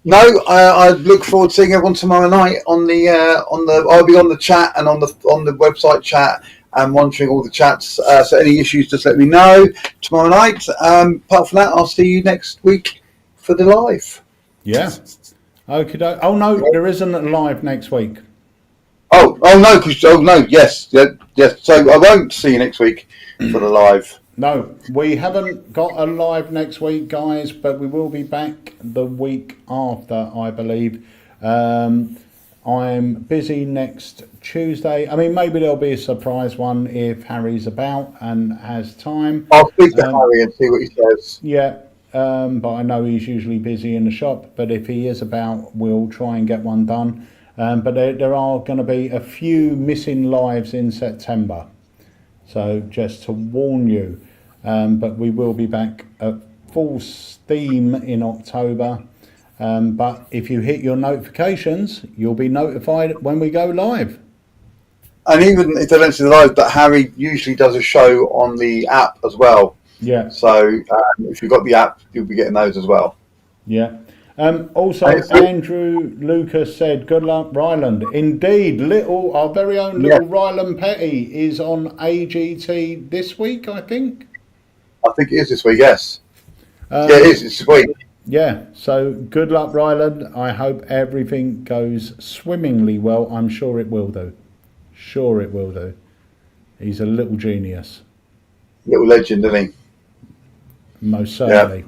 No, I look forward to seeing everyone tomorrow night on the I'll be on the chat and on the website chat and monitoring all the chats. So any issues, just let me know tomorrow night. Apart from that, I'll see you next week for the live. Yeah. Okay. Oh no, there isn't a live next week. Yes. So I won't see you next week for the live. No, we haven't got a live next week, guys, but we will be back the week after, I believe. I'm busy next Tuesday. I mean, maybe there'll be a surprise one if Harry's about and has time. I'll speak to Harry and see what he says. Yeah, but I know he's usually busy in the shop, but if he is about, we'll try and get one done. But there are going to be a few missing lives in September. So just to warn you, but we will be back at full steam in October. But if you hit your notifications, you'll be notified when we go live. And even if they don't see the live, but Harry usually does a show on the app as well. Yeah. So if you've got the app, you'll be getting those as well. Yeah. Also, Andrew Lucas said, good luck, Ryland. Indeed, our very own little Ryland Petty is on AGT this week, I think. I think it is this week, yes. It is this week. Yeah, so good luck, Ryland. I hope everything goes swimmingly well. I'm sure it will do. Sure it will do. He's a little genius. Little legend, isn't he? Most certainly. Yeah.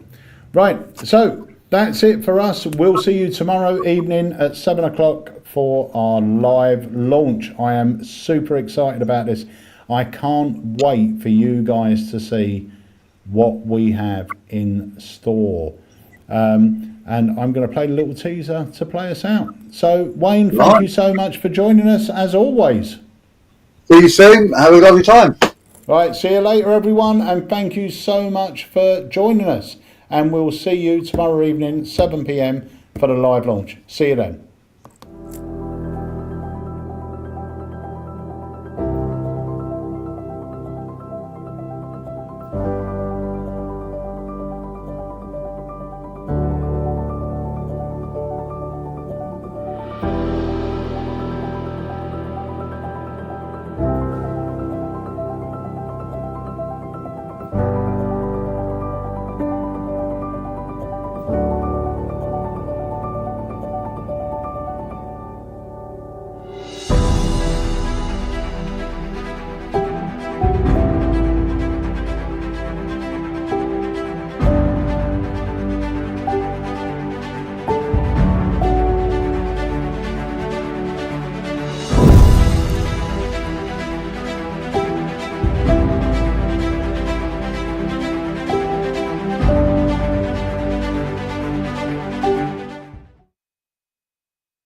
Right, so that's it for us. We'll see you tomorrow evening at 7 o'clock for our live launch. I am super excited about this. I can't wait for you guys to see what we have in store. And I'm going to play a little teaser to play us out. So, Wayne, thank you so much for joining us, as always. See you soon. Have a lovely time. Right, see you later, everyone, and thank you so much for joining us. And we'll see you tomorrow evening, 7 p.m, for the live launch. See you then.